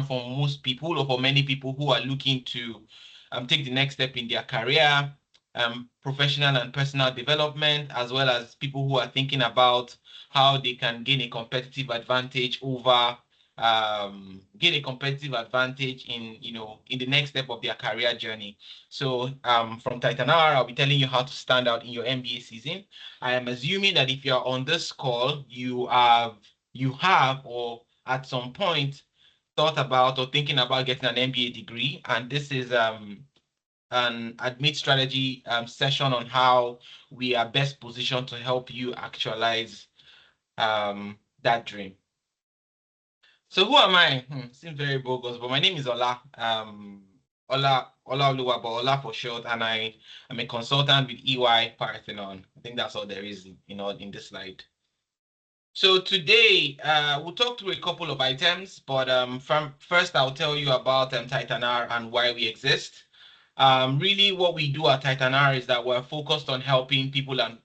for most people or for many people who are looking to take the next step in their career, professional and personal development, as well as people who are thinking about how they can gain a competitive advantage in the next step of their career journey. So from Titan R, I'll be telling you how to stand out in your MBA season. I am assuming that if you're on this call, you have or at some point thought about or thinking about getting an MBA degree, and this is an admit strategy session on how we are best positioned to help you actualize that dream. So who am I? Seems very bogus, but my name is Ola. Ola Oluwa, but Ola for short, and I am a consultant with EY Parthenon. I think that's all there is in this slide. So today, we'll talk through a couple of items, but first I'll tell you about Titan R and why we exist. Really what we do at Titan R is that we're focused on helping people and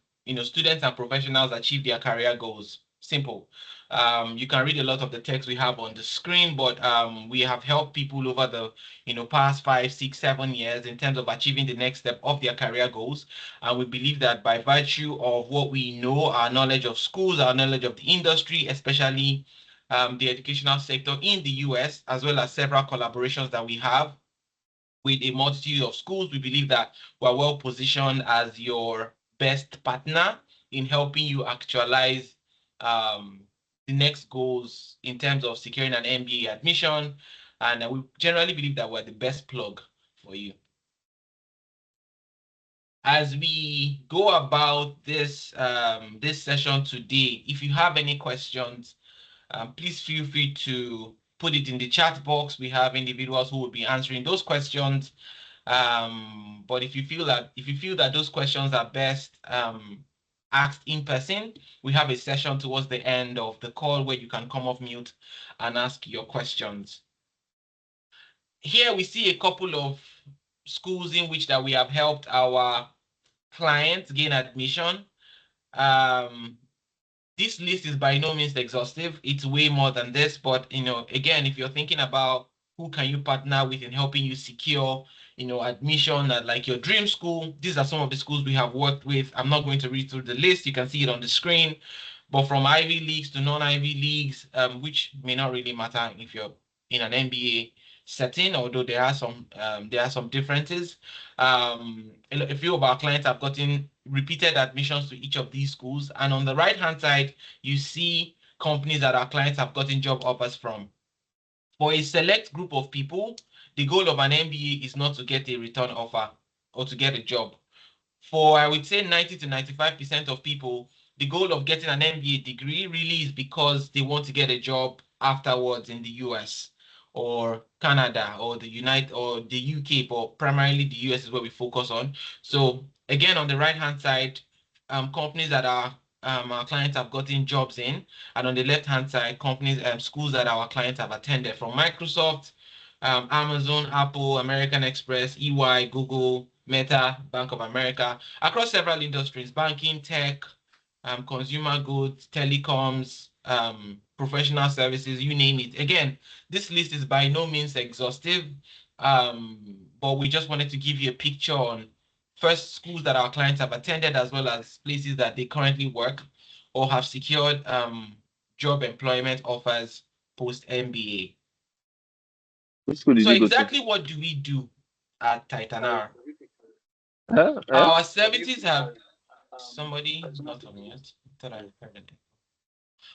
students and professionals achieve their career goals. Simple. You can read a lot of the text we have on the screen, but we have helped people over the past 5, 6, 7 years in terms of achieving the next step of their career goals. And we believe that by virtue of what we know, our knowledge of schools, our knowledge of the industry, especially the educational sector in the US, as well as several collaborations that we have with a multitude of schools, we believe that we're well positioned as your best partner in helping you actualize the next goals in terms of securing an MBA admission. And we generally believe that we're the best plug for you. As we go about this session today, if you have any questions, please feel free to put it in the chat box. We have individuals who will be answering those questions. But if you feel that those questions are best asked in person, we have a session towards the end of the call where you can come off mute and ask your questions. Here we see a couple of schools in which that we have helped our clients gain admission. This list is by no means exhaustive. It's way more than this, but again, if you're thinking about who can you partner with in helping you secure admission at like your dream school, these are some of the schools we have worked with. I'm not going to read through the list. You can see it on the screen, but from Ivy Leagues to non-Ivy Leagues, which may not really matter if you're in an MBA setting, although there are some differences. A few of our clients have gotten repeated admissions to each of these schools, and on the right hand side you see companies that our clients have gotten job offers from. For a select group of people, the goal of an MBA is not to get a return offer or to get a job. For, I would say, 90 to 95% of people, the goal of getting an MBA degree really is because they want to get a job afterwards in the US or Canada or the UK, but primarily the US is where we focus on. So again, on the right-hand side, companies that our clients have gotten jobs in, and on the left-hand side, companies, schools that our clients have attended, from Microsoft, Amazon, Apple, American Express, EY, Google, Meta, Bank of America, across several industries: banking, tech, consumer goods, telecoms, professional services, you name it. Again, this list is by no means exhaustive, but we just wanted to give you a picture on first schools that our clients have attended, as well as places that they currently work or have secured job employment offers post MBA. So exactly what do we do at Titan R? Our services have somebody not on yet.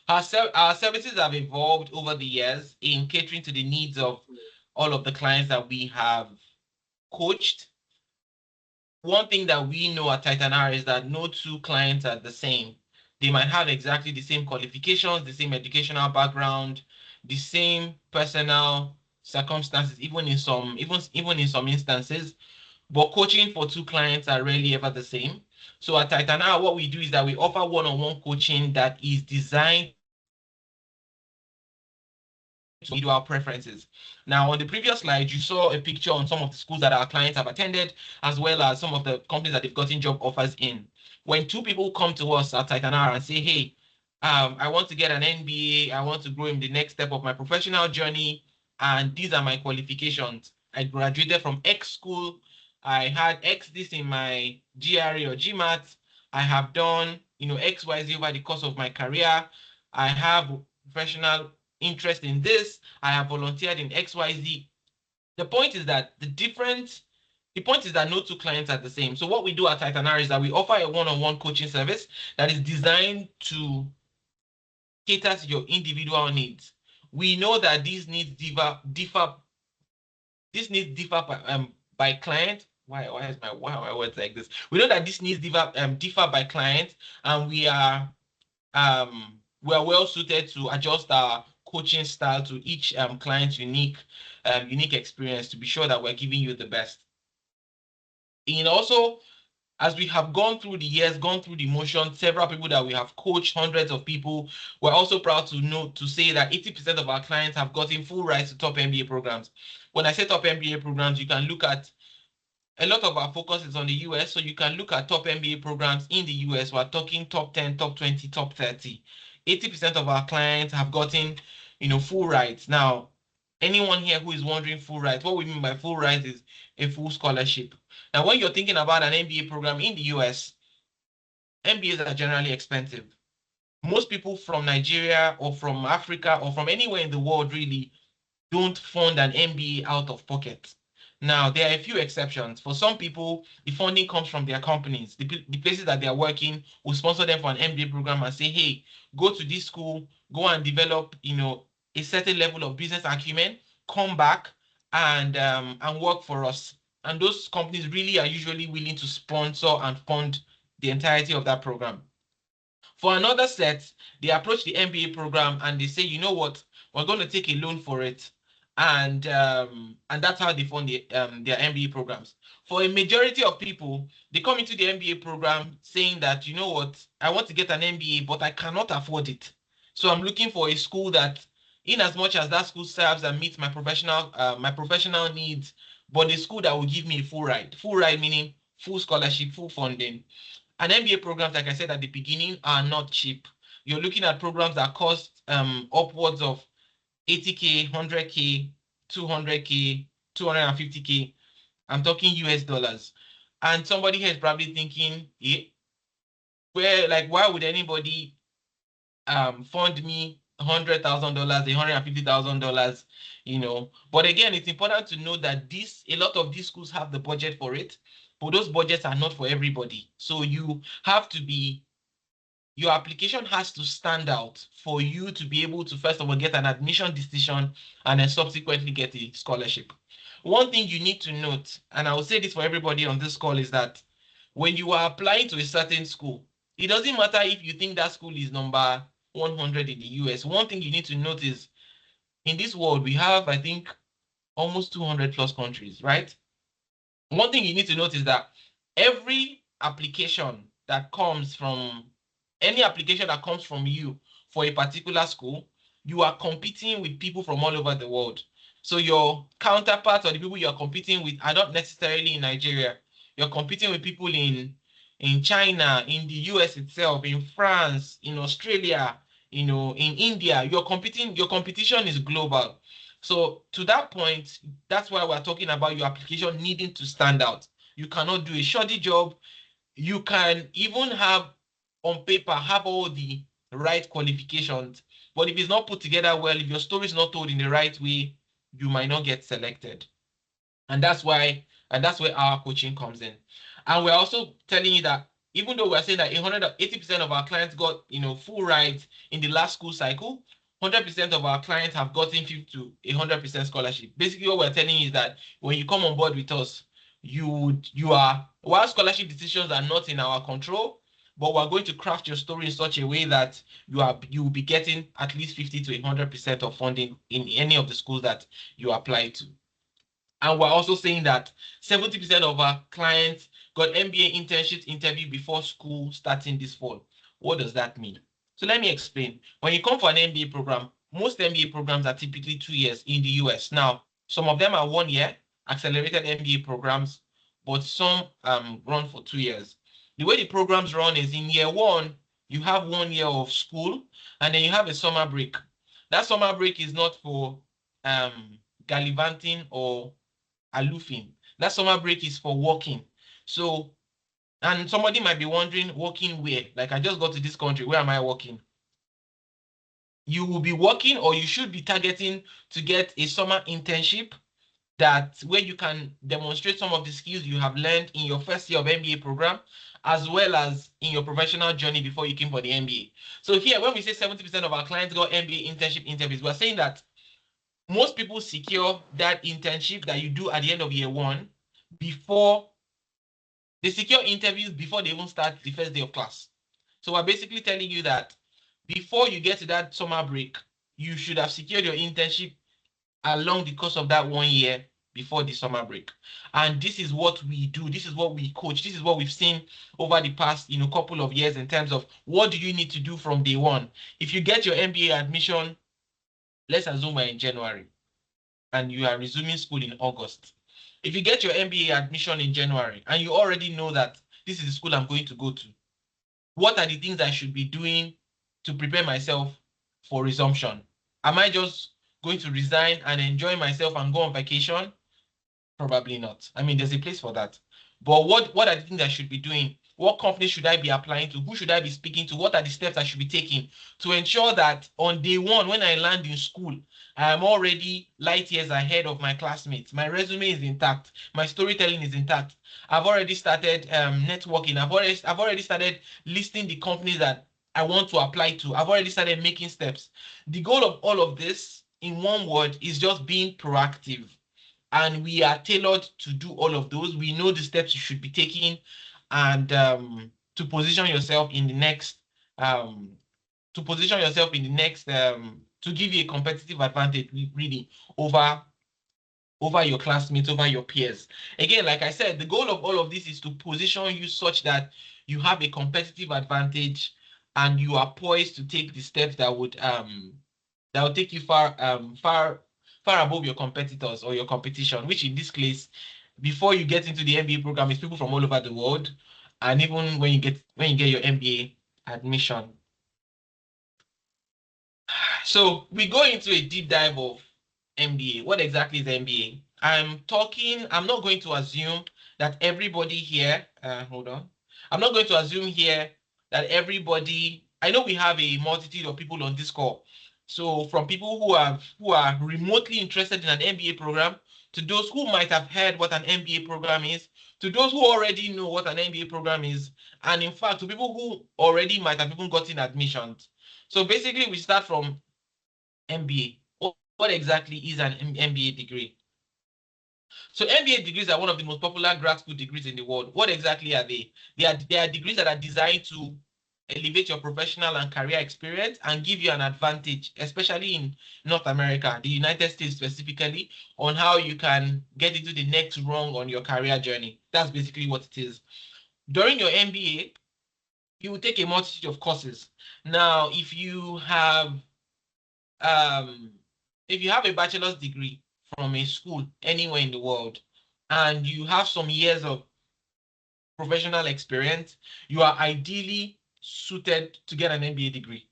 Our services have evolved over the years in catering to the needs of all of the clients that we have coached. One thing that we know at Titan R is that no two clients are the same. They might have exactly the same qualifications, the same educational background, the same personal circumstances, even in some instances, but coaching for two clients are rarely ever the same. So at Titan R, what we do is that we offer one-on-one coaching that is designed to meet our preferences. Now, on the previous slide, you saw a picture on some of the schools that our clients have attended, as well as some of the companies that they've gotten job offers in. When two people come to us at Titan R and say, hey, I want to get an MBA, I want to grow in the next step of my professional journey, and these are my qualifications. I graduated from X school. I had X this in my GRE or GMAT. I have done, XYZ over the course of my career. I have professional interest in this. I have volunteered in XYZ. The point is that the point is that no two clients are the same. So what we do at Titanar is that we offer a one-on-one coaching service that is designed to cater to your individual needs. We know that these needs differ by client. Why are my words like this? We know that these needs differ by client, and we are well suited to adjust our coaching style to each client's unique experience to be sure that we're giving you the best. And also, as we have gone through the years, gone through the motion, several people that we have coached, hundreds of people, we're also proud to say that 80% of our clients have gotten full rights to top MBA programs. When I say top MBA programs, you can look at a lot of our focus is on the US, so you can look at top MBA programs in the US. We're talking top 10, top 20, top 30. 80% of our clients have gotten, full rights. Now, anyone here who is wondering full rights, what we mean by full rights is a full scholarship. Now, when you're thinking about an MBA program in the US, MBAs are generally expensive. Most people from Nigeria or from Africa or from anywhere in the world really don't fund an MBA out of pocket. Now, there are a few exceptions. For some people, the funding comes from their companies. The places that they are working will sponsor them for an MBA program and say, hey, go to this school, go and develop, a certain level of business acumen, come back and work for us. And those companies really are usually willing to sponsor and fund the entirety of that program. For another set, they approach the MBA program and they say, you know what, we're going to take a loan for it. And that's how they fund their MBA programs. For a majority of people, they come into the MBA program saying that, you know what, I want to get an MBA, but I cannot afford it. So I'm looking for a school that, in as much as that school serves and meets my professional needs, but a school that will give me a full ride. Full ride meaning full scholarship, full funding. And MBA programs, like I said at the beginning, are not cheap. You're looking at programs that cost upwards of 80K, 100K, 200K, 250K. I'm talking US dollars. And somebody here is probably thinking, yeah, why would anybody fund me $100,000, $150,000, But again, it's important to know that a lot of these schools have the budget for it, but those budgets are not for everybody. So your application has to stand out for you to be able to, first of all, get an admission decision and then subsequently get a scholarship. One thing you need to note, and I will say this for everybody on this call, is that when you are applying to a certain school, it doesn't matter if you think that school is number 100 in the US. One thing you need to note is in this world, we have, I think, almost 200 plus countries, right? One thing you need to note is that every application that comes from any application that comes from you for a particular school, you are competing with people from all over the world. So your counterparts or the people you're competing with are not necessarily in Nigeria. You're competing with people in China, in the US itself, in France, in Australia, in India. Your competition is global. So to that point, that's why we're talking about your application needing to stand out. You cannot do a shoddy job. You can even on paper, have all the right qualifications, but if it's not put together well, if your story is not told in the right way, you might not get selected. And that's where our coaching comes in. And we're also telling you that even though we're saying that 180% of our clients got full rides in the last school cycle, 100% of our clients have gotten 50 to 100% scholarship. Basically, what we're telling you is that when you come on board with us, while scholarship decisions are not in our control, but we're going to craft your story in such a way that you will be getting at least 50 to 100% of funding in any of the schools that you apply to. And we're also saying that 70% of our clients got MBA internships interview before school starting this fall. What does that mean? So let me explain. When you come for an MBA program, most MBA programs are typically 2 years in the US. Now, some of them are 1 year, accelerated MBA programs, but some run for 2 years. The way the programs run is in year 1, you have 1 year of school, and then you have a summer break. That summer break is not for gallivanting or aloofing. That summer break is for working. So, and somebody might be wondering, working where? Like, I just got to this country, where am I working? You will be working, or you should be targeting to get a summer internship that where you can demonstrate some of the skills you have learned in your first year of MBA program, as well as in your professional journey before you came for the MBA. So here, when we say 70% of our clients got MBA internship interviews, we're saying that most people secure that internship that you do at the end of year one before they secure interviews before they even start the first day of class. So we're basically telling you that before you get to that summer break, you should have secured your internship along the course of that 1 year before the summer break. And this is what we do. This is what we coach. This is what we've seen over the past, couple of years in terms of what do you need to do from day one. If you get your MBA admission, let's assume we're in January and you are resuming school in August. If you get your MBA admission in January and you already know that this is the school I'm going to go to, what are the things I should be doing to prepare myself for resumption? Am I just going to resign and enjoy myself and go on vacation? Probably not. I mean, there's a place for that. But what are the things I should be doing? What company should I be applying to? Who should I be speaking to? What are the steps I should be taking to ensure that on day one, when I land in school, I am already light years ahead of my classmates. My resume is intact. My storytelling is intact. I've already started networking. I've already started listing the companies that I want to apply to. I've already started making steps. The goal of all of this, in one word, is just being proactive. And we are tailored to do all of those. We know the steps you should be taking, and to position yourself in the next, to give you a competitive advantage, really, over your classmates, over your peers. Again, like I said, the goal of all of this is to position you such that you have a competitive advantage and you are poised to take the steps that would take you far above your competitors or your competition, which in this case, before you get into the MBA program, is people from all over the world. And even when you get your MBA admission. So we go into a deep dive of MBA. What exactly is MBA? I'm not going to assume that everybody here, hold on. I'm not going to assume here that everybody, I know we have a multitude of people on this call. So from people who are remotely interested in an MBA program, to those who might have heard what an MBA program is, to those who already know what an MBA program is, and in fact, to people who already might have even gotten admissions. So basically, we start from MBA. What exactly is an MBA degree? So MBA degrees are one of the most popular grad school degrees in the world. What exactly are they? They are degrees that are designed to elevate your professional and career experience and give you an advantage, especially in North America, the United States specifically, on how you can get into the next rung on your career journey. That's basically what it is. During your MBA, you will take a multitude of courses. Now, if you have a bachelor's degree from a school anywhere in the world, and you have some years of professional experience, you are ideally suited to get an MBA degree.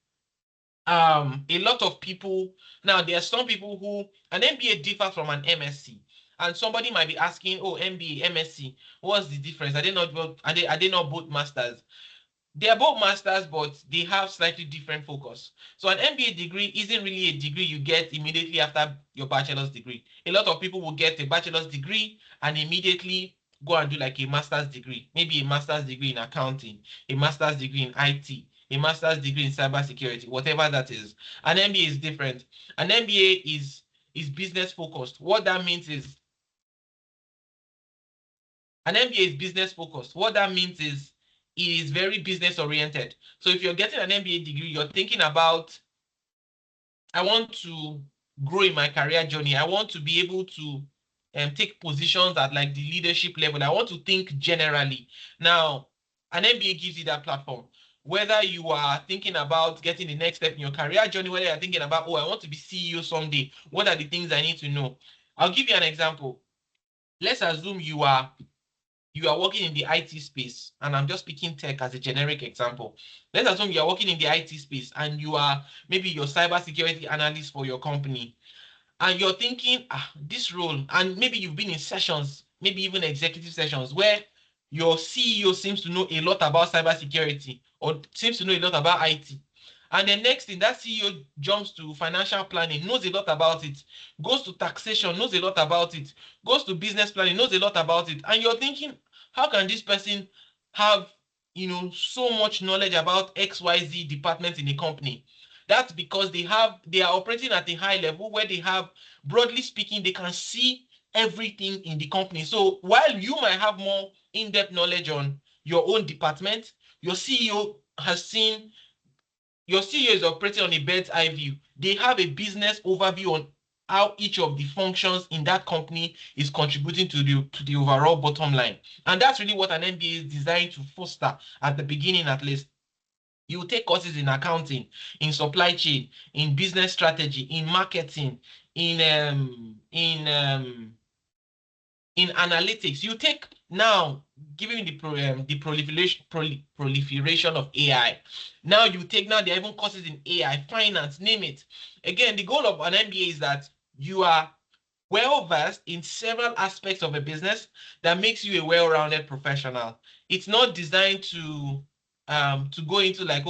A lot of people, now there are some people who, an MBA differs from an MSc. And somebody might be asking, oh, MBA, MSc, what's the difference? Are they not both masters? They are both masters, but they have slightly different focus. So an MBA degree isn't really a degree you get immediately after your bachelor's degree. A lot of people will get a bachelor's degree and immediately go and do like a master's degree, maybe a master's degree in accounting, a master's degree in IT, a master's degree in cybersecurity, whatever that is. An MBA is different. An MBA is business focused. What that means is an MBA is business focused. What that means is it is very business oriented. So if you're getting an MBA degree, you're thinking about, I want to grow in my career journey. I want to be able to take positions at like the leadership level. I want to think generally. Now, an MBA gives you that platform. Whether you are thinking about getting the next step in your career journey, whether you're thinking about, oh, I want to be CEO someday, what are the things I need to know? I'll give you an example. Let's assume you are working in the IT space, and I'm just picking tech as a generic example. Let's assume you are working in the IT space and you are maybe your cybersecurity analyst for your company. and you're thinking, this role, and maybe you've been in sessions, maybe even executive sessions, where your CEO seems to know a lot about cybersecurity or seems to know a lot about IT. And the next thing, that CEO jumps to financial planning, knows a lot about it, goes to taxation, knows a lot about it, goes to business planning, knows a lot about it. And you're thinking, how can this person have, so much knowledge about XYZ departments in a company? That's because they are operating at a high level where they have, broadly speaking, they can see everything in the company. So while you might have more in-depth knowledge on your own department, your CEO has seen, your CEO is operating on a bird's eye view. They have a business overview on how each of the functions in that company is contributing to the overall bottom line. And that's really what an MBA is designed to foster at the beginning, at least. You take courses in accounting, in supply chain, in business strategy, in marketing, in analytics. You take now, given the proliferation of AI. Now you take, now there are even courses in AI, finance, name it. Again, the goal of an MBA is that you are well versed in several aspects of a business that makes you a well-rounded professional. It's not designed to go into like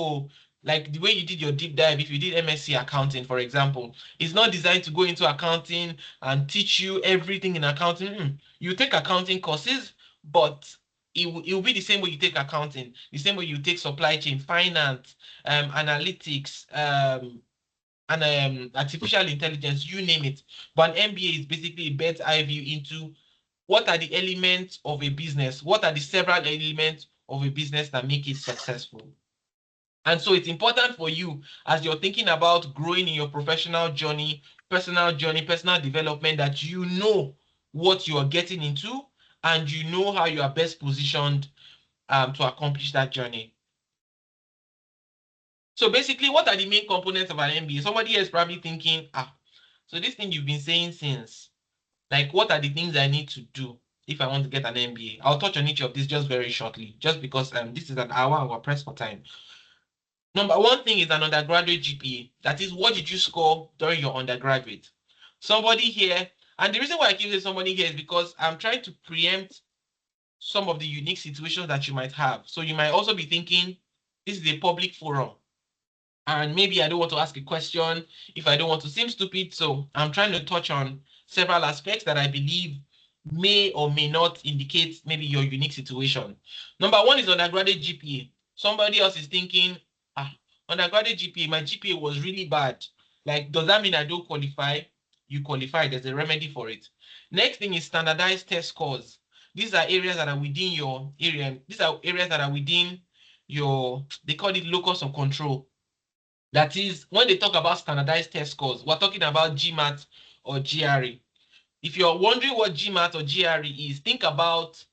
the way you did your deep dive. If you did MSc accounting, for example, it's not designed to go into accounting and teach you everything in accounting. You take accounting courses, but it will be the same way you take accounting, the same way you take supply chain, finance, analytics, and artificial intelligence, you name it. But an MBA is basically a bird's eye view into what are the elements of a business, what are the several elements of a business that make it successful. And so it's important for you, as you're thinking about growing in your professional journey, personal development, that you know what you are getting into and you know how you are best positioned to accomplish that journey. So basically, what are the main components of an MBA? Somebody is probably thinking, so this thing you've been saying since, like, what are the things I need to do if I want to get an MBA? I'll touch on each of these just very shortly, just because this is an hour and we're pressed for time. Number one thing is an undergraduate GPA. That is, what did you score during your undergraduate? Somebody here, and the reason why I keep saying somebody here is because I'm trying to preempt some of the unique situations that you might have. So you might also be thinking, this is a public forum, and maybe I don't want to ask a question if I don't want to seem stupid. So I'm trying to touch on several aspects that I believe may or may not indicate maybe your unique situation. Number one is undergraduate GPA. Somebody else is thinking, undergraduate GPA, my GPA was really bad. Like, does that mean I don't qualify? You qualify. There's a remedy for it. Next thing is standardized test scores. These are areas that are within your area. These are areas that are within your, they call it locus of control. That is, when they talk about standardized test scores, we're talking about GMAT or GRE. If you're wondering what GMAT or GRE is, think about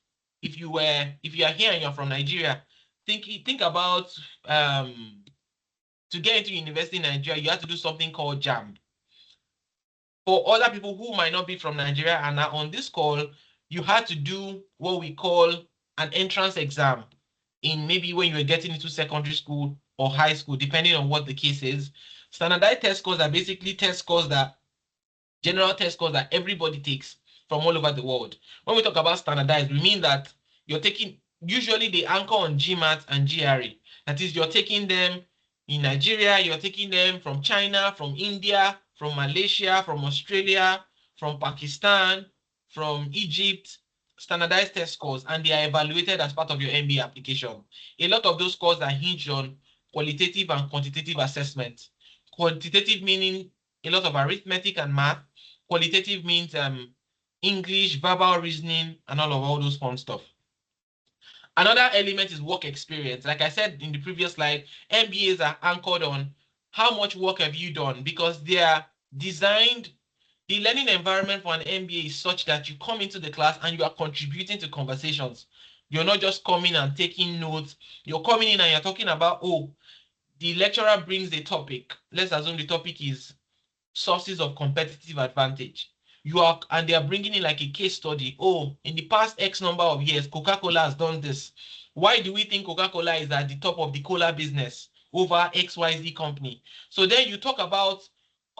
if you are here and you're from Nigeria, think about to get into university in Nigeria, you have to do something called JAMB. For other people who might not be from Nigeria and are on this call, you had to do what we call an entrance exam in maybe when you were getting into secondary school or high school, depending on what the case is. Standardized test scores are basically general test scores that everybody takes from all over the world. When we talk about standardized, we mean that you're taking, usually they anchor on GMAT and GRE. That is, you're taking them in Nigeria, you're taking them from China, from India, from Malaysia, from Australia, from Pakistan, from Egypt, standardized test scores, and they are evaluated as part of your MBA application. A lot of those scores are hinged on qualitative and quantitative assessment. Quantitative meaning a lot of arithmetic and math. Qualitative means English, verbal reasoning, and all those fun stuff. Another element is work experience. Like I said in the previous slide, MBAs are anchored on how much work have you done, because they are designed, the learning environment for an MBA is such that you come into the class and you are contributing to conversations. You're not just coming and taking notes. You're coming in and you're talking about, the lecturer brings a topic. Let's assume the topic is sources of competitive advantage. And they are bringing in like a case study. In the past X number of years, Coca-Cola has done this. Why do we think Coca-Cola is at the top of the cola business over XYZ company? So then you talk about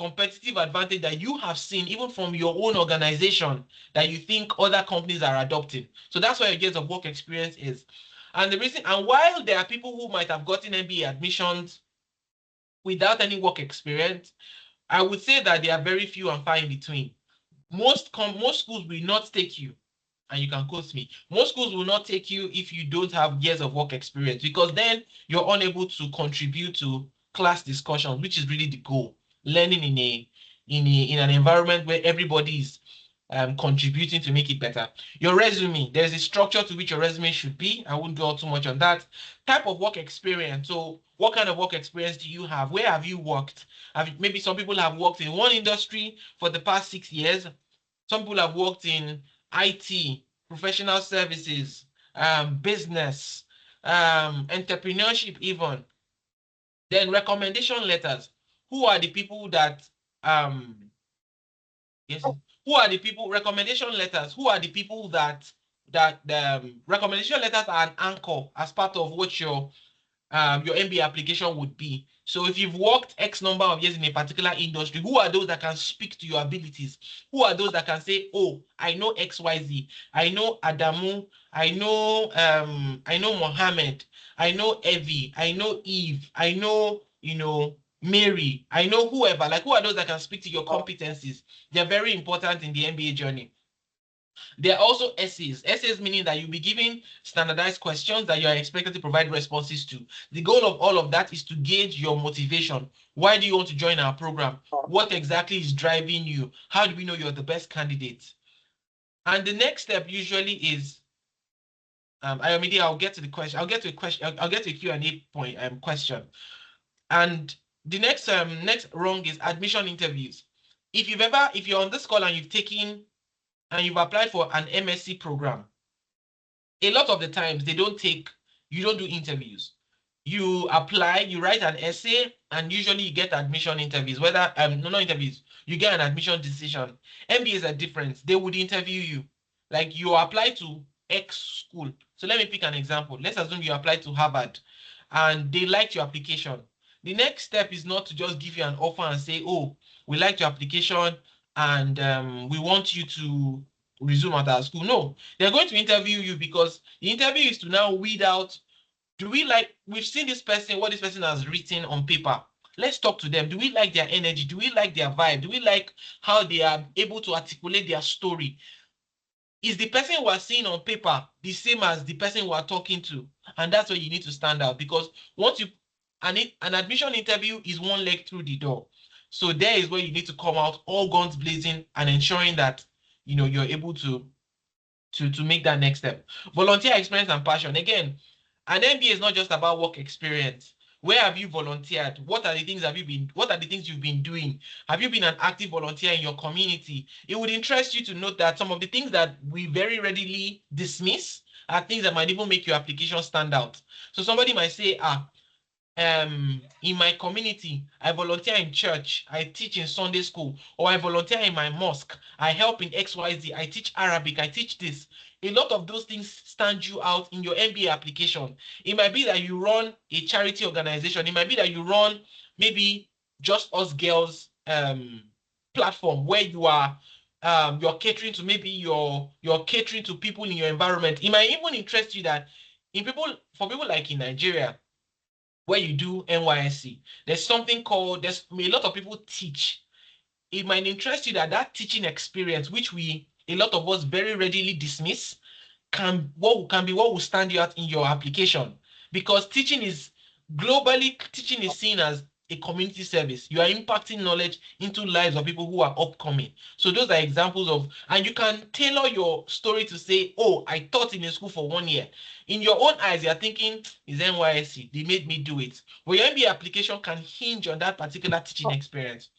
competitive advantage that you have seen even from your own organization that you think other companies are adopting. So that's where your years of work experience is. And the reason, and while there are people who might have gotten MBA admissions without any work experience, I would say that they are very few and far in between. Most schools will not take you, and you can quote me. Most schools will not take you if you don't have years of work experience, because then you're unable to contribute to class discussions, which is really the goal. Learning in an environment where everybody is contributing to make it better. Your resume, there's a structure to which your resume should be. I won't dwell too much on that. Type of work experience. So what kind of work experience do you have? Where have you worked? Maybe some people have worked in one industry for the past 6 years. Some people have worked in IT, professional services, business, entrepreneurship even. Then recommendation letters. Who are the people that yes, who are the people, recommendation letters, who are the people that the recommendation letters are an anchor as part of what your MBA application would be. So if you've worked X number of years in a particular industry, who are those that can speak to your abilities? Who are those that can say, oh, I know XYZ, I know Adamu, I know Mohammed, I know Evie, I know Eve, I know, Mary, I know whoever. Like, who are those that can speak to your competencies? They're very important in the MBA journey. There are also essays. Essays meaning that you'll be given standardized questions that you are expected to provide responses to. The goal of all of that is to gauge your motivation. Why do you want to join our program? What exactly is driving you? How do we know you're the best candidate? And the next step usually is, I'll get to the question. I'll get to a question. I'll get to a Q&A point question. And the next rung is admission interviews. If you're on this call and you've applied for an MSc program, a lot of the times you don't do interviews. You apply, you write an essay, and usually you get admission interviews. Whether not interviews, you get an admission decision. MBAs are different. They would interview you. Like, you apply to X school. So let me pick an example. Let's assume you apply to Harvard and they liked your application. The next step is not to just give you an offer and say, oh, we liked your application and we want you to resume at our school. No, they're going to interview you, because the interview is to now weed out, we've seen this person, what this person has written on paper. Let's talk to them. Do we like their energy? Do we like their vibe? Do we like how they are able to articulate their story? Is the person we are seeing on paper the same as the person we are talking to? And that's where you need to stand out, because an admission interview is one leg through the door. So there is where you need to come out all guns blazing and ensuring that you're able to make that next step. Volunteer experience and passion. Again, an MBA is not just about work experience. Where have you volunteered? What are the things you've been doing? Have you been an active volunteer in your community? It would interest you to note that some of the things that we very readily dismiss are things that might even make your application stand out. So somebody might say, in my community, I volunteer in church, I teach in Sunday school, or I volunteer in my mosque, I help in XYZ, I teach Arabic, I teach this. A lot of those things stand you out in your MBA application. It might be that you run a charity organization. It might be that you run maybe Just Us Girls platform, where you're catering to, maybe you're catering to people in your environment. It might even interest you that for people like in Nigeria, where you do NYSC, there's a lot of people teach. It might interest you that teaching experience, which a lot of us very readily dismiss, can be what will stand you out in your application. Because teaching is seen as a community service. You are impacting knowledge into lives of people who are upcoming. So those are examples and you can tailor your story to say, oh, I taught in a school for 1 year. In your own eyes, you're thinking, is NYSC, they made me do it. But your MBA application can hinge on that particular teaching experience.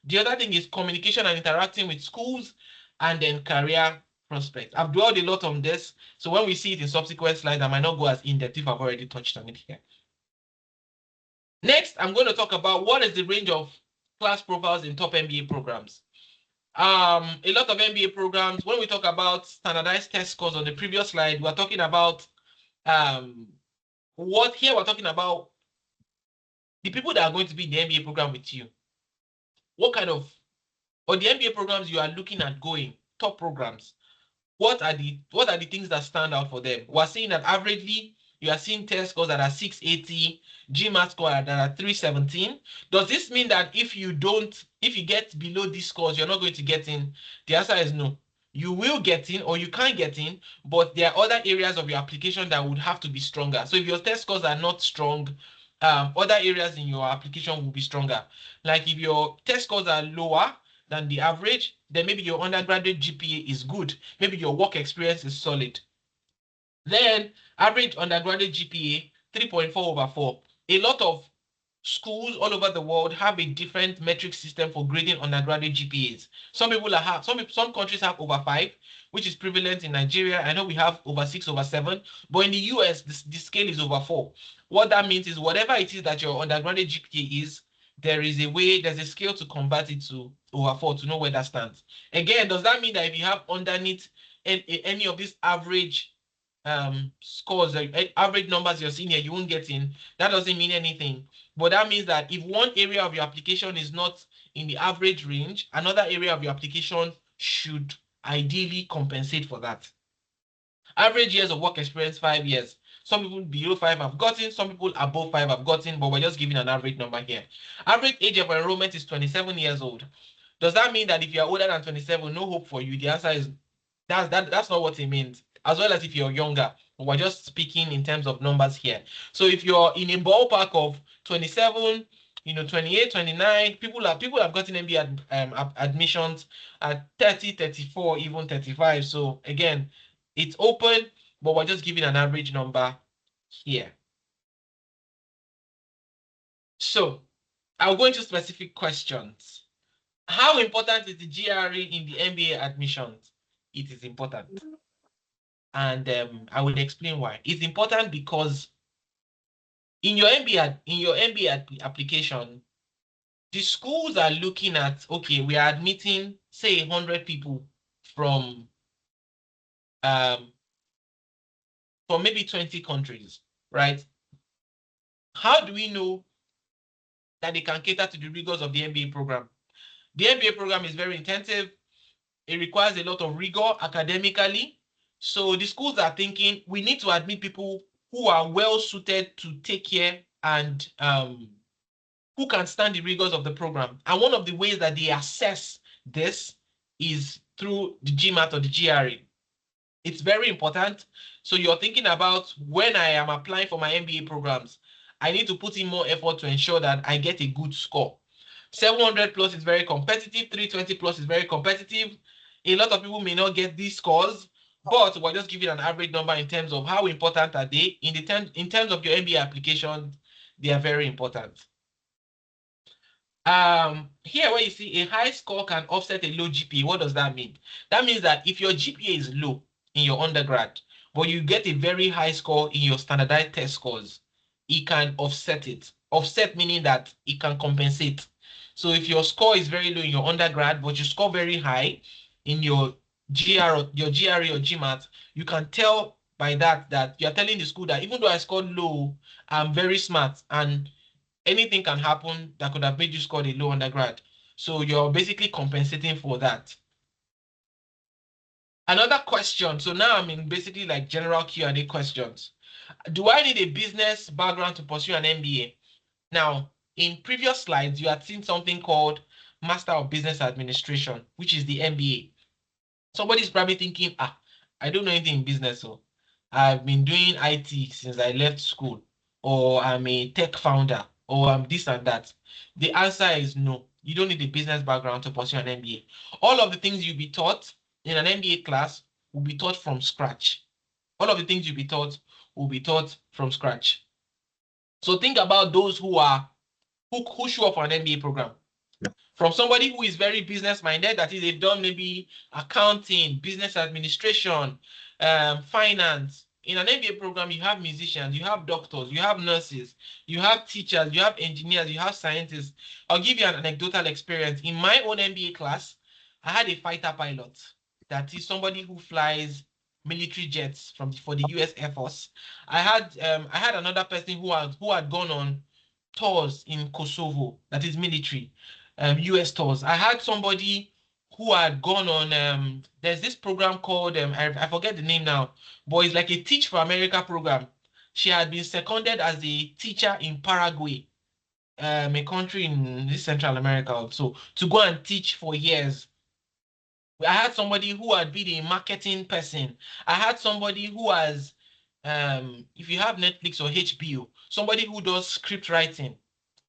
The other thing is communication and interacting with schools, and then career prospects. I've dwelled a lot on this, so when we see it in subsequent slides, I might not go as in-depth if I've already touched on it here. Next, I'm going to talk about what is the range of class profiles in top MBA programs. A lot of MBA programs, when we talk about standardized test scores on the previous slide, we're talking about we're talking about the people that are going to be in the MBA program with you. what kind of, or the MBA programs you are looking at going, top programs, what are the things that stand out for them? We're seeing that averagely you are seeing test scores that are 680, GMAT score that are 317. Does this mean that if you get below these scores, you're not going to get in? The answer is no. You will get in or you can't get in, but there are other areas of your application that would have to be stronger. So if your test scores are not strong, other areas in your application will be stronger. Like if your test scores are lower than the average, then maybe your undergraduate GPA is good. Maybe your work experience is solid. Then average undergraduate GPA 3.4 over 4. A lot of schools all over the world have a different metric system for grading undergraduate GPAs. Some countries have over 5, which is prevalent in Nigeria. I know we have over 6 over 7, but in the US the scale is over 4. What that means is whatever it is that your undergraduate GPA is, there's a scale to convert it to over 4 to know where that stands. Again, does that mean that if you have underneath any of these average scores, average numbers you're seeing here, you won't get in? That doesn't mean anything. But that means that if one area of your application is not in the average range, another area of your application should ideally compensate for that. Average years of work experience, 5 years. Some people below 5 have gotten, some people above 5 have gotten, but we're just giving an average number here. Average age of enrollment is 27 years old. Does that mean that if you're older than 27, no hope for you? The answer is that's not what it means. As well as if you're younger. We're just speaking in terms of numbers here. So if you're in a ballpark of 27, 28, 29, people have gotten MBA admissions at 30, 34, even 35. So again, it's open, but we're just giving an average number here. So I'll go into specific questions. How important is the GRE in the MBA admissions? It is important. And I will explain why. It's important because in your MBA application, the schools are looking at, okay, we are admitting, say, 100 people from maybe 20 countries, right? How do we know that they can cater to the rigors of the MBA program? The MBA program is very intensive. It requires a lot of rigor academically. So the schools are thinking we need to admit people who are well suited to take care and who can stand the rigors of the program. And one of the ways that they assess this is through the GMAT or the GRE. It's very important. So you're thinking about when I am applying for my MBA programs, I need to put in more effort to ensure that I get a good score. 700 plus is very competitive. 320 plus is very competitive. A lot of people may not get these scores, but we're just giving an average number in terms of how important are they. In terms of your MBA application, they are very important. Here where you see a high score can offset a low GPA, what does that mean? That means that if your GPA is low in your undergrad, but you get a very high score in your standardized test scores, it can offset it. Offset meaning that it can compensate. So if your score is very low in your undergrad, but you score very high in your GRE or GMAT, you can tell by that you're telling the school that even though I scored low, I'm very smart, and anything can happen that could have made you score a low undergrad. So you're basically compensating for that. Another question. So now I'm in basically like general Q&A questions. Do I need a business background to pursue an MBA? Now, in previous slides, you had seen something called Master of Business Administration, which is the MBA. Somebody's probably thinking, I don't know anything in business, so I've been doing IT since I left school, or I'm a tech founder, or I'm this and that. The answer is no. You don't need a business background to pursue an MBA. All of the things you'll be taught in an MBA class will be taught from scratch. All of the things you'll be taught will be taught from scratch. So think about those who show up for an MBA program. From somebody who is very business minded, that is, they've done maybe accounting, business administration, finance. In an MBA program, you have musicians, you have doctors, you have nurses, you have teachers, you have engineers, you have scientists. I'll give you an anecdotal experience. In my own MBA class, I had a fighter pilot, that is somebody who flies military jets for the US Air Force. I had another person who had gone on tours in Kosovo, that is military. US tours. I had somebody who had gone on, there's this program called, I forget the name now, but it's like a Teach for America program. She had been seconded as a teacher in Paraguay, a country in this Central America also, to go and teach for years. I had somebody who had been a marketing person. I had somebody who has, if you have Netflix or HBO, somebody who does script writing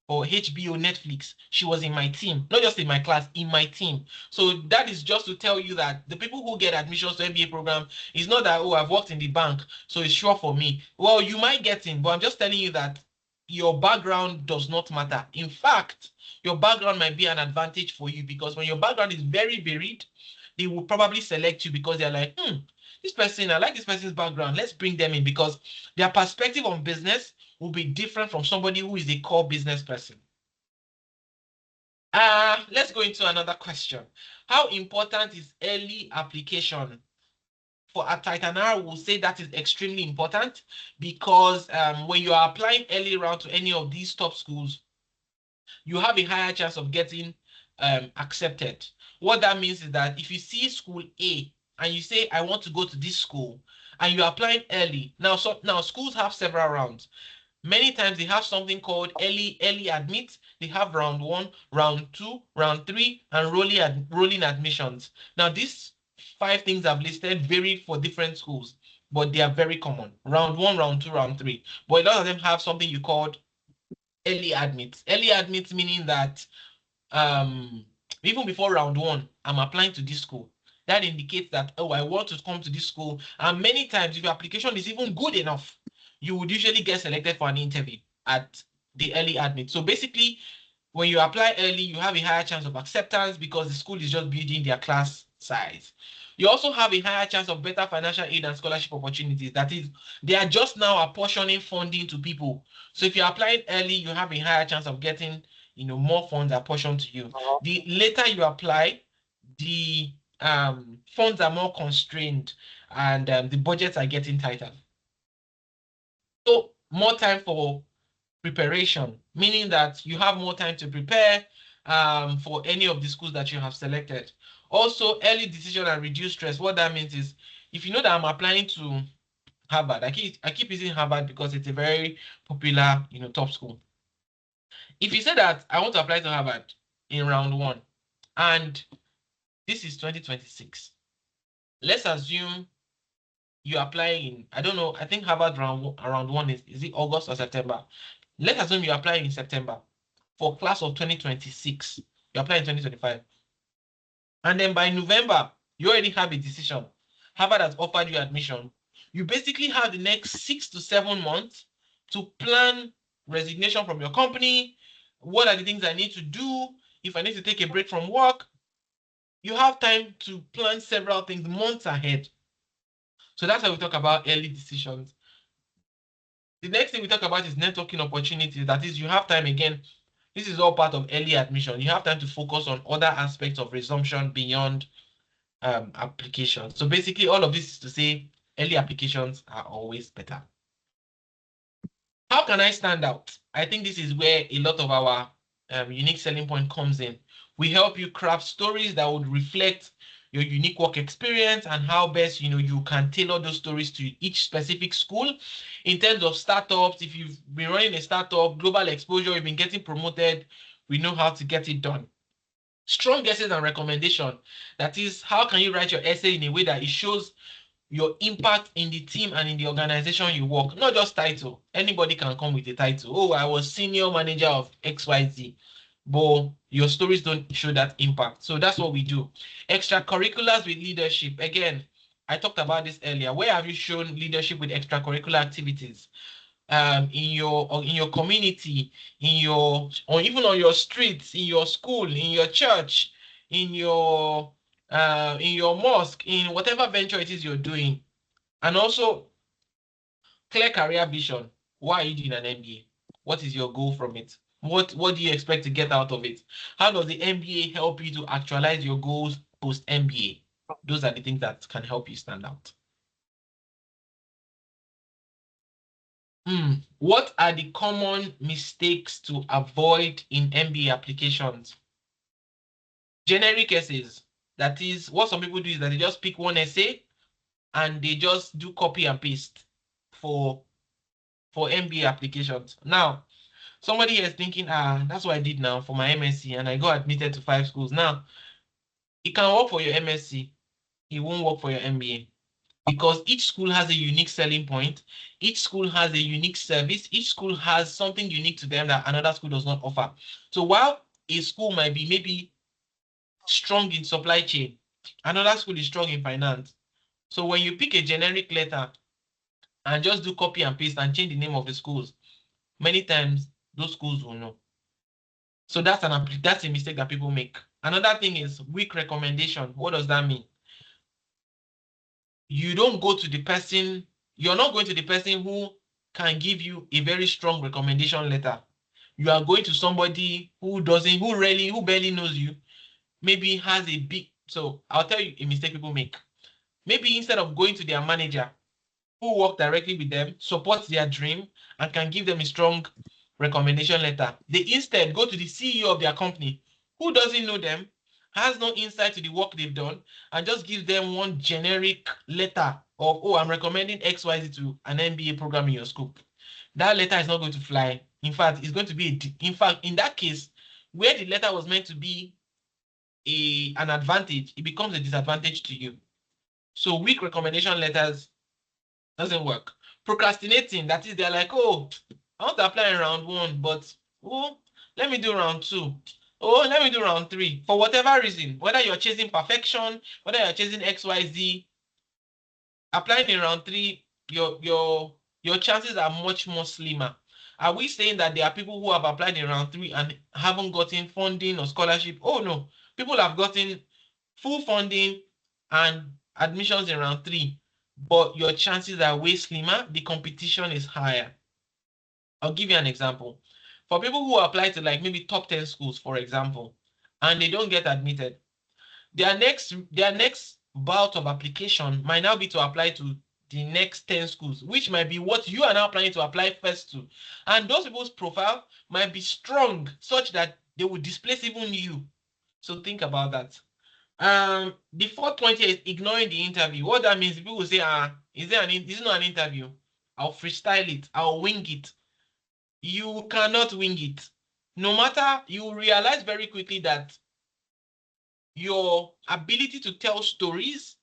or HBO, Netflix. She was in my team, not just in my class, in my team. So that is just to tell you that the people who get admissions to MBA program is not that, oh, I've worked in the bank, so it's sure for me. Well, you might get in, but I'm just telling you that your background does not matter. In fact, your background might be an advantage for you because when your background is very varied, they will probably select you because they're like, this person, I like this person's background. Let's bring them in because their perspective on business will be different from somebody who is a core business person. Let's go into another question. How important is early application? For a Titanar, we'll say that is extremely important because when you are applying early round to any of these top schools, you have a higher chance of getting accepted. What that means is that if you see school A and you say, I want to go to this school, and you're applying early, now schools have several rounds. Many times they have something called early admit. They have round 1, round 2, round 3, and rolling admissions. Now, these 5 things I've listed vary for different schools, but they are very common. Round 1, round 2, round 3. But a lot of them have something you called early admit. Early admit meaning that um, even before round 1, I'm applying to this school. That indicates that, oh, I want to come to this school. And many times, if your application is even good enough, you would usually get selected for an interview at the early admit. So basically, when you apply early, you have a higher chance of acceptance because the school is just building their class size. You also have a higher chance of better financial aid and scholarship opportunities. That is, they are just now apportioning funding to people. So if you're applying early, you have a higher chance of getting, more funds apportioned to you. The later you apply, the funds are more constrained and the budgets are getting tighter. So more time for preparation, meaning that you have more time to prepare for any of the schools that you have selected. Also, early decision and reduce stress. What that means is, if you know that I'm applying to Harvard, I keep using Harvard because it's a very popular, top school. If you say that I want to apply to Harvard in round 1, and this is 2026, let's assume you apply in, I don't know, I think Harvard round 1 is it August or September? Let's assume you apply in September for class of 2026. You apply in 2025. And then by November, you already have a decision. Harvard has offered you admission. You basically have the next 6 to 7 months to plan resignation from your company. What are the things I need to do? If I need to take a break from work, you have time to plan several things months ahead. So that's how we talk about early decisions. The next thing we talk about is networking opportunities. That is, you have time again. This is all part of early admission. You have time to focus on other aspects of resumption beyond application. So basically, all of this is to say early applications are always better. How can I stand out? I think this is where a lot of our unique selling point comes in. We help you craft stories that would reflect your unique work experience and how best you can tailor those stories to each specific school. In terms of startups, if you've been running a startup, global exposure, you've been getting promoted, we know how to get it done. Strong essays and recommendation. That is, how can you write your essay in a way that it shows your impact in the team and in the organization you work, not just title. Anybody can come with a title. Oh, I was senior manager of XYZ, but your stories don't show that impact. So that's what we do. Extracurriculars with leadership. Again, I talked about this earlier. Where have you shown leadership with extracurricular activities? In your community, or even on your streets, in your school, in your church, in your mosque, in whatever venture it is you're doing. And also clear career vision. Why are you doing an MBA? What is your goal from it? What do you expect to get out of it? How does the MBA help you to actualize your goals post MBA? Those are the things that can help you stand out. What are the common mistakes to avoid in MBA applications? generic essays. That is what some people do is that they just pick one essay and they just do copy and paste for MBA applications. Now, somebody is thinking, that's what I did now for my MSc and I got admitted to 5 schools. Now, it can work for your MSc, it won't work for your MBA because each school has a unique selling point. Each school has a unique service. Each school has something unique to them that another school does not offer. So while a school might be maybe strong in supply chain, another school is strong in finance. So when you pick a generic letter and just do copy and paste and change the name of the schools, many times those schools will know. So that's a mistake that people make. Another thing is weak recommendation. What does that mean? You don't go to the person, you're not going to the person who can give you a very strong recommendation letter. You are going to somebody who barely knows you, maybe has a big, so I'll tell you a mistake people make. Maybe instead of going to their manager who work directly with them, supports their dream, and can give them a strong recommendation letter, they instead go to the CEO of their company who doesn't know them, has no insight to the work they've done, and just gives them one generic letter of, oh, I'm recommending XYZ to an MBA program in your school. That letter is not going to fly. In fact, it's going to be, in fact, in that case, where the letter was meant to be an advantage, it becomes a disadvantage to you. So weak recommendation letters doesn't work. Procrastinating, that is, they're like, oh, I want to apply in round 1, but oh, let me do round 2. Oh, let me do round 3. For whatever reason, whether you're chasing perfection, whether you're chasing XYZ, applying in round 3, your chances are much more slimmer. Are we saying that there are people who have applied in round 3 and haven't gotten funding or scholarship? Oh no, people have gotten full funding and admissions in round 3, but your chances are way slimmer. The competition is higher. I'll give you an example. For people who apply to like maybe top 10 schools, for example, and they don't get admitted, their next bout of application might now be to apply to the next 10 schools, which might be what you are now planning to apply first to. And those people's profile might be strong such that they will displace even you. So think about that. The fourth point here is ignoring the interview. What that means, people will say, is it not an interview? I'll freestyle it, I'll wing it. You cannot wing it. No matter, you realize very quickly that your ability to tell stories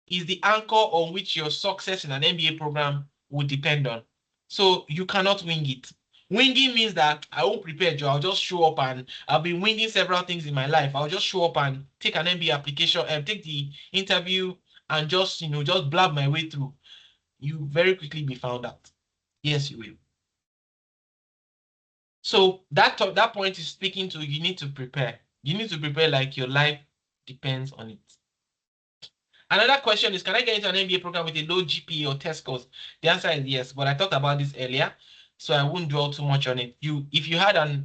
is the anchor on which your success in an MBA program will depend on. So you cannot wing it. Winging means that I won't prepare, Joe. I'll just show up, and I've been winging several things in my life. I'll just show up and take an MBA application and take the interview and just blab my way through. You very quickly be found out. Yes, you will. So that point is speaking to, you need to prepare. You need to prepare like your life depends on it. Another question is, can I get into an MBA program with a low GPA or test scores? The answer is yes, but I talked about this earlier, so I won't dwell too much on it. If you had a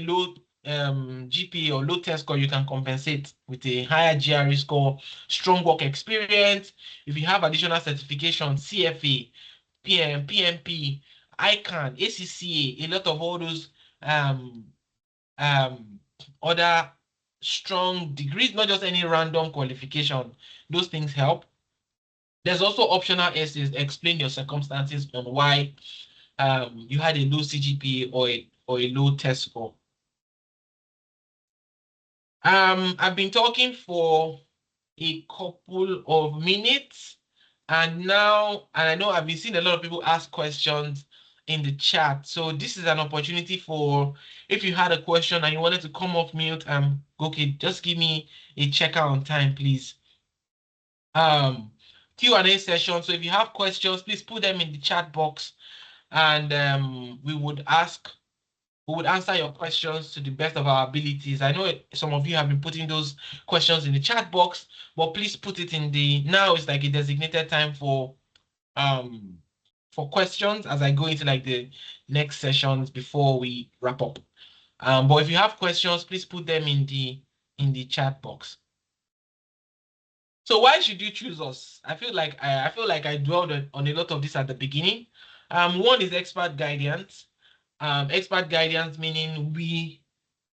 low GPA or low test score, you can compensate with a higher GRE score, strong work experience. If you have additional certification, CFA, PM, PMP, ICANN, ACCA, a lot of all those other strong degrees, not just any random qualification. Those things help. There's also optional essays, explain your circumstances on why you had a low CGPA or a low test score. I've been talking for a couple of minutes, and I know I've been seeing a lot of people ask questions in the chat. So this is an opportunity for, if you had a question and you wanted to come off mute, okay, just give me a checkout on time, please. Q&A session. So if you have questions, please put them in the chat box, and we would answer your questions to the best of our abilities. I know some of you have been putting those questions in the chat box, but please put it in now it's like a designated time for questions as I go into like the next sessions before we wrap up. But if you have questions, please put them in the chat box. So why should you choose us? I feel like I dwelled on a lot of this at the beginning. One is expert guidance. Expert guidance meaning we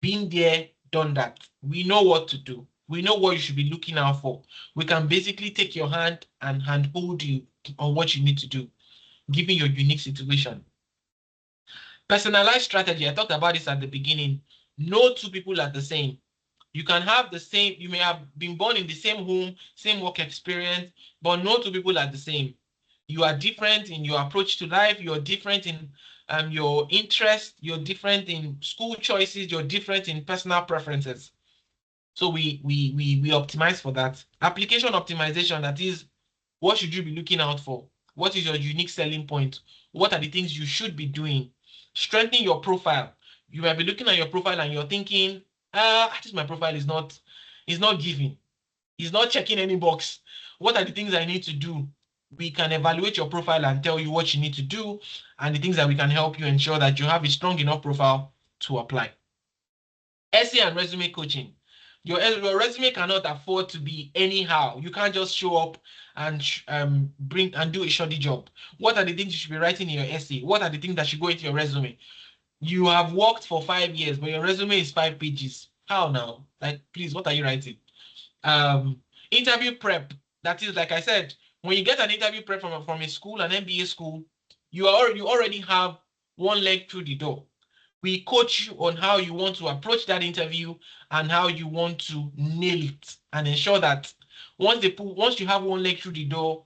been there, done that. We know what to do. We know what you should be looking out for. We can basically take your hand and handhold you on what you need to do, given your unique situation. Personalized strategy, I talked about this at the beginning. No two people are the same. You can have the same, you may have been born in the same home, same work experience, but no two people are the same. You are different in your approach to life. You're different in your interest. You're different in school choices. You're different in personal preferences. So we optimize for that. Application optimization, that is, what should you be looking out for? What is your unique selling point? What are the things you should be doing? Strengthen your profile. You might be looking at your profile and you're thinking, this my profile is not giving. It's not checking any box. What are the things I need to do? We can evaluate your profile and tell you what you need to do and the things that we can help you ensure that you have a strong enough profile to apply. Essay and resume coaching. Your resume cannot afford to be anyhow. You can't just show up and bring and do a shoddy job. What are the things you should be writing in your essay? What are the things that should go into your resume? You have worked for 5 years, but your resume is 5 pages. How now? Like, please, what are you writing? Interview prep. That is, like I said, when you get an interview prep from a school, an MBA school, you already have one leg through the door. We coach you on how you want to approach that interview and how you want to nail it and ensure that once you have one leg through the door,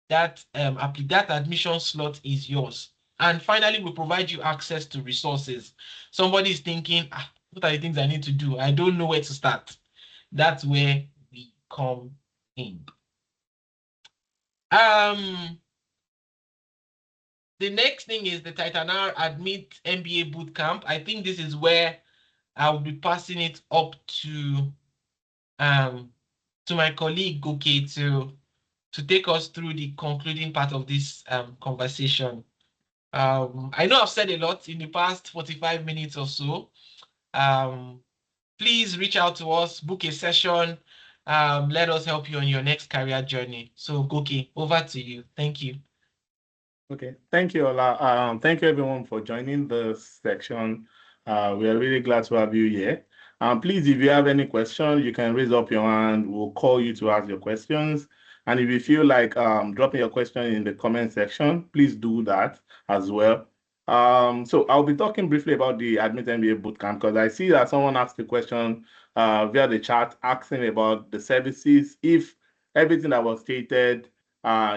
that admission slot is yours. And finally, we provide you access to resources. Somebody is thinking, what are the things I need to do? I don't know where to start. That's where we come in. The next thing is the Titanar Admit MBA Bootcamp. I think this is where I'll be passing it up to my colleague Goke to take us through the concluding part of this conversation. I know I've said a lot in the past 45 minutes or so. Please reach out to us, book a session. Let us help you on your next career journey. So Goke, over to you. Thank you. Okay, thank you, Ola. Thank you, everyone, for joining the section. We are really glad to have you here. Please, if you have any questions, you can raise up your hand. We'll call you to ask your questions. And if you feel like dropping your question in the comment section, please do that as well. So I'll be talking briefly about the Admit MBA Bootcamp because I see that someone asked a question via the chat asking about the services. If everything that was stated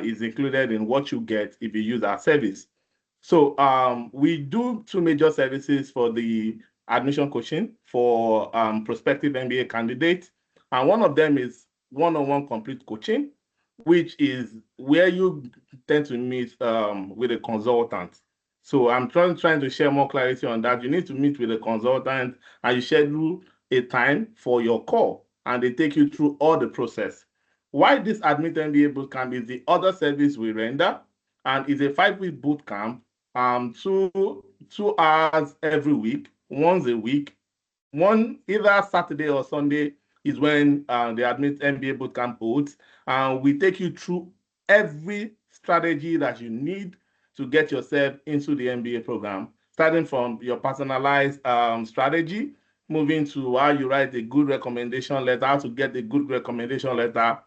is included in what you get if you use our service. So we do two major services for the admission coaching for prospective MBA candidates. And one of them is one-on-one complete coaching, which is where you tend to meet with a consultant. So I'm trying to share more clarity on that. You need to meet with a consultant and you schedule a time for your call and they take you through all the process. Why this Admit MBA Bootcamp is the other service we render and is a 5-week bootcamp, 2 hours every week, once a week. One either Saturday or Sunday is when the Admit MBA Bootcamp holds. And we take you through every strategy that you need to get yourself into the MBA program, starting from your personalized strategy, moving to how you write a good recommendation letter, how to get a good recommendation letter.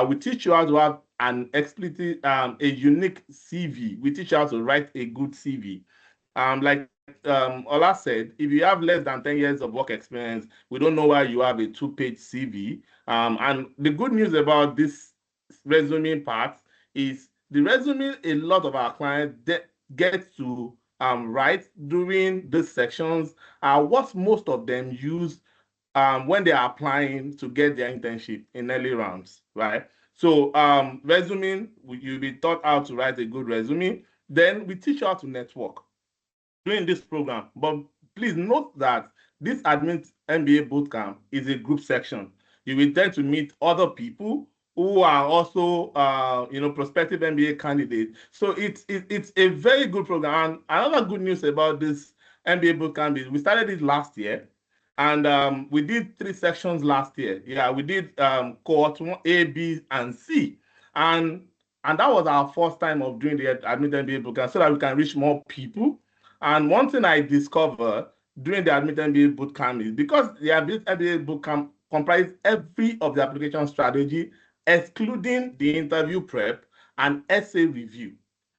We teach you how to have an explicit, a unique CV. We teach you how to write a good CV. Like Ola said, if you have less than 10 years of work experience, we don't know why you have a 2-page CV. And the good news about this resume part is the resume a lot of our clients get to write during these sections are what most of them use when they are applying to get their internship in early rounds, right? So resume, you'll be taught how to write a good resume. Then we teach you how to network during this program. But please note that this Admit MBA Bootcamp is a group section. You will tend to meet other people who are also, prospective MBA candidates. So it's a very good program. And another good news about this MBA Bootcamp is we started it last year. And we did 3 sections last year. Yeah, we did cohort 1, A, B, and C. And that was our first time of doing the Admit MBA Bootcamp so that we can reach more people. And one thing I discovered during the Admit MBA bootcamp is because the Admit MBA bootcamp comprises every of the application strategy, excluding the interview prep and essay review,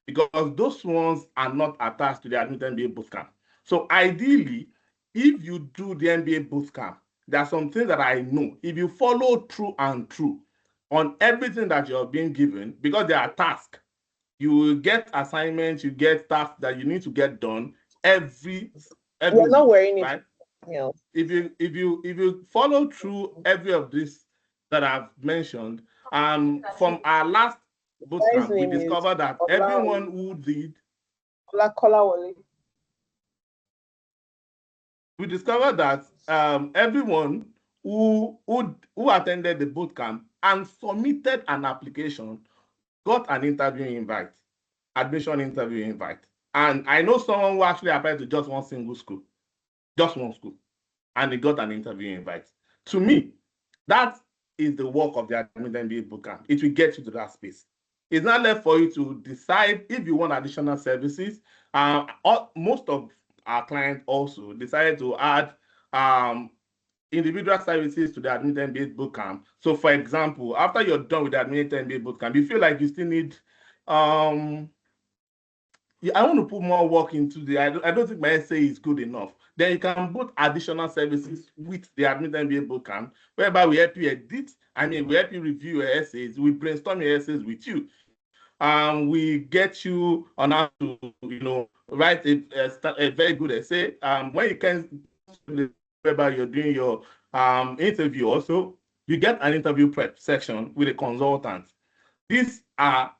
because those ones are not attached to the Admit MBA bootcamp. So ideally, if you do the MBA bootcamp, there are some things that I know. If you follow through and through on everything that you're being given, because there are tasks, you will get assignments, you get tasks that you need to get done every We're not week, wearing it. right? Else. If you follow through every of this that I've mentioned, from our last His bootcamp, we name is discovered that everyone who did, Kolawole. we discovered that everyone who attended the bootcamp and submitted an application got an interview invite, admission interview invite. And I know someone who actually applied to just one single school, just one school, and he got an interview invite. To me, that is the work of the Admit MBA bootcamp. It will get you to that space. It's not left for you to decide if you want additional services. Most of our clients also decided to add individual services to the Admit MBA bootcamp. So, for example, after you're done with the Admit MBA bootcamp, you feel like you still need I want to put more work into I don't think my essay is good enough. Then you can put additional services with the Admit MBA bootcamp, whereby we help you edit. We help you review your essays. We brainstorm your essays with you. We get you on how to, write a very good essay. When you can, whereby you're doing your interview also, you get an interview prep section with a consultant. These are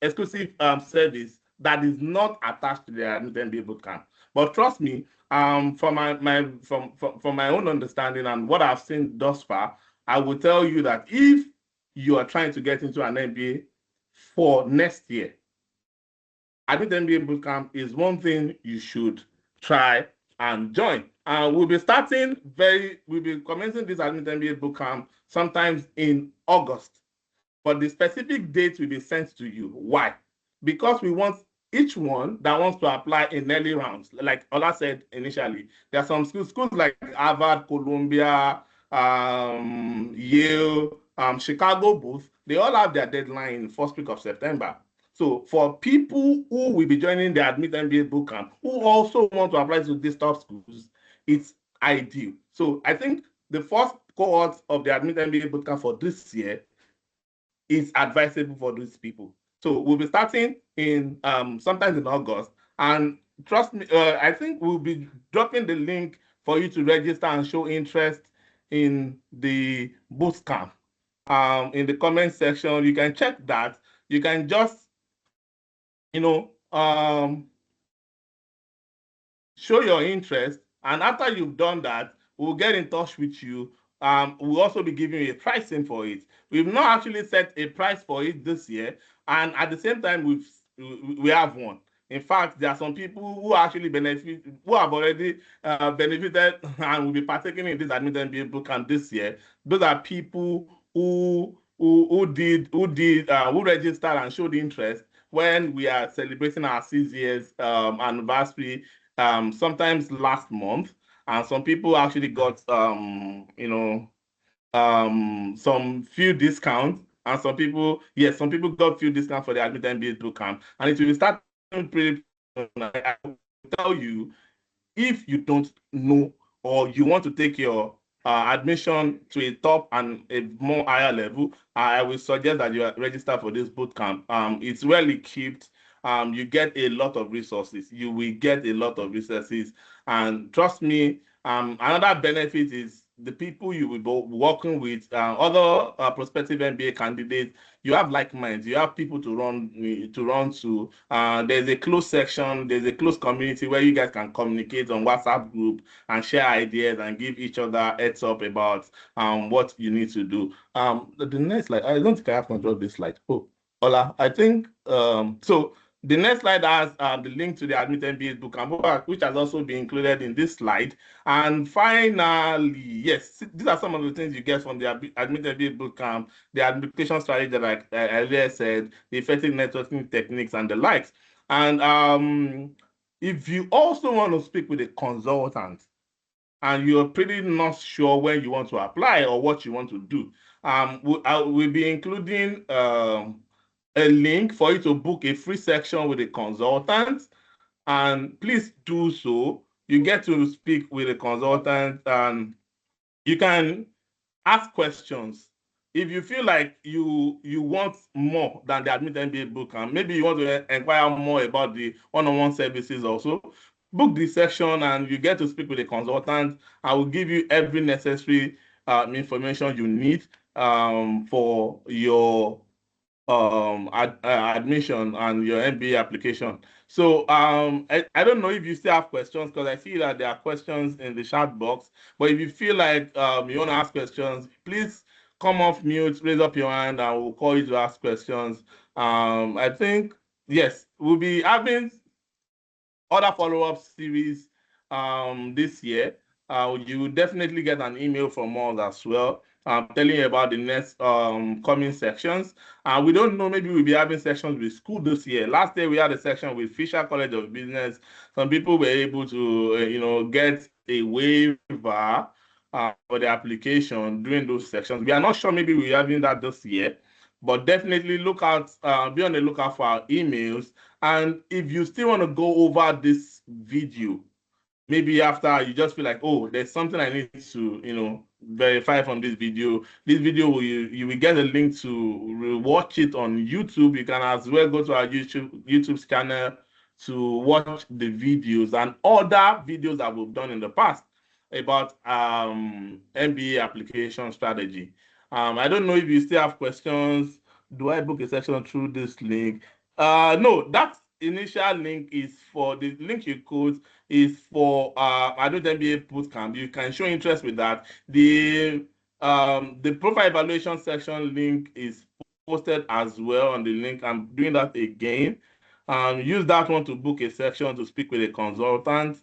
exclusive service that is not attached to the MBA bootcamp. But trust me, from my own understanding and what I've seen thus far, I will tell you that if you are trying to get into an MBA for next year, Admit MBA bootcamp is one thing you should try and join. We'll be commencing this Admit MBA bootcamp sometimes in August. But the specific date will be sent to you. Why? Because we want each one that wants to apply in early rounds. Like Ola said initially, there are some schools like Harvard, Columbia, Yale, Chicago, both. They all have their deadline in the first week of September. So for people who will be joining the Admit MBA bootcamp, who also want to apply to these top schools, it's ideal. So I think the first cohort of the Admit MBA bootcamp for this year is advisable for these people. So we'll be starting in sometimes in August, and trust me, I think we'll be dropping the link for you to register and show interest in the boot camp in the comment section. You can check that. You can just, show your interest, and after you've done that, we'll get in touch with you. We'll also be giving you a pricing for it. We've not actually set a price for it this year, and at the same time, we have one. In fact, there are some people who actually who have already benefited and will be partaking in this Admit MBA bootcamp this year. Those are people who registered and showed interest when we are celebrating our 6 years anniversary sometimes last month, and some people actually got some few discounts, and some people got few discounts for the Admit MBA bootcamp, and it will start pretty soon. I will tell you, if you don't know or you want to take your admission to a top and a more higher level, I will suggest that you register for this bootcamp. It's well equipped. You get a lot of resources. You will get a lot of resources, and trust me, another benefit is the people you will be working with, other prospective MBA candidates. You have like minds. You have people to run to. There's a closed section. There's a closed community where you guys can communicate on WhatsApp group and share ideas and give each other heads up about what you need to do. The next slide. I don't think I have control of this slide. Oh, Ola, I think so. The next slide has the link to the Admit MBA bootcamp, which has also been included in this slide. And finally, yes, these are some of the things you get from the Admit MBA bootcamp, the application strategy that I earlier said, the effective networking techniques, and the likes. And If you also want to speak with a consultant and you're pretty not sure when you want to apply or what you want to do, we'll be including a link for you to book a free section with a consultant. And please do so. You get to speak with a consultant and you can ask questions. If you feel like you want more than the Admit MBA book, and maybe you want to inquire more about the one-on-one services also, book the session and you get to speak with a consultant. I will give you every necessary information you need for your admission and your MBA application. So I don't know if you still have questions because I see that there are questions in the chat box. But if you feel like you want to ask questions, please come off mute, raise up your hand, and we'll call you to ask questions. I think yes, we'll be having other follow-up series this year. You will definitely get an email from us as well, telling you about the next coming sections. We don't know, maybe we'll be having sections with school this year. Last year we had a section with Fisher College of Business. Some people were able to, get a waiver for the application during those sections. We are not sure, maybe we're having that this year, but definitely look out, be on the lookout for our emails. And if you still want to go over this video, maybe after you just feel like, oh, there's something I need to, verify from this video. This video, you will get a link to watch it on YouTube. You can as well go to our YouTube channel to watch the videos and other videos that we've done in the past about MBA application strategy. I don't know if you still have questions. Do I book a session through this link? No, that initial link is for the link you quote is for Adult MBA Bootcamp. You can show interest with that. The profile evaluation section link is posted as well on the link. I'm doing that again. Use that one to book a section to speak with a consultant.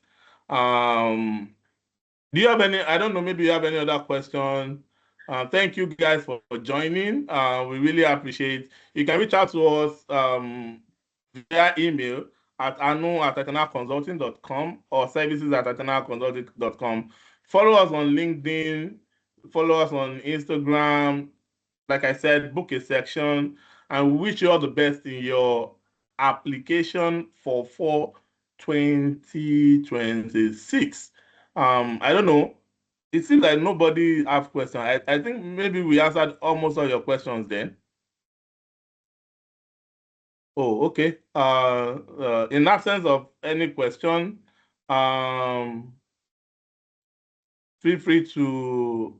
Do you have any? I don't know. Maybe you have any other question. Thank you guys for joining. We really appreciate. You can reach out to us via email at anu@eternalconsulting.com or services@eternalconsulting.com. Follow us on LinkedIn. Follow us on Instagram. Like I said, book a section, and we wish you all the best in your application for 2026. I don't know. It seems like nobody have questions. I think maybe we answered almost all your questions then. Oh, okay. In absence of any question, feel free to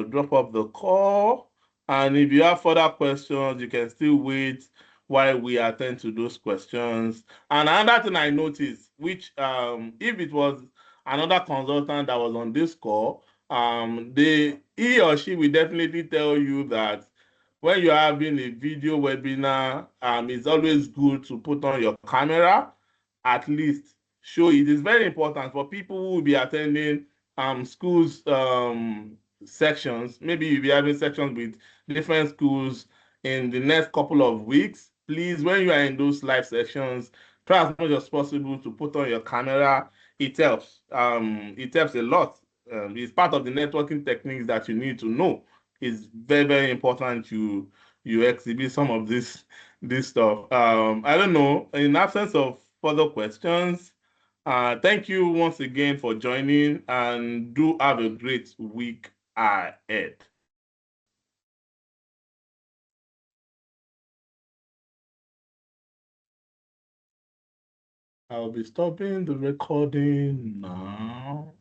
drop off the call. And if you have further questions, you can still wait while we attend to those questions. And another thing I noticed, which if it was another consultant that was on this call, he or she will definitely tell you that when you're having a video webinar, it's always good to put on your camera, at least show it. It's very important for people who will be attending schools sections. Maybe you'll be having sections with different schools in the next couple of weeks. Please, when you are in those live sessions, try as much as possible to put on your camera. It helps. It helps a lot. It's part of the networking techniques that you need to know. It's very, very important you exhibit some of this stuff. I don't know. In absence of further questions, thank you once again for joining, and do have a great week ahead. I'll be stopping the recording now.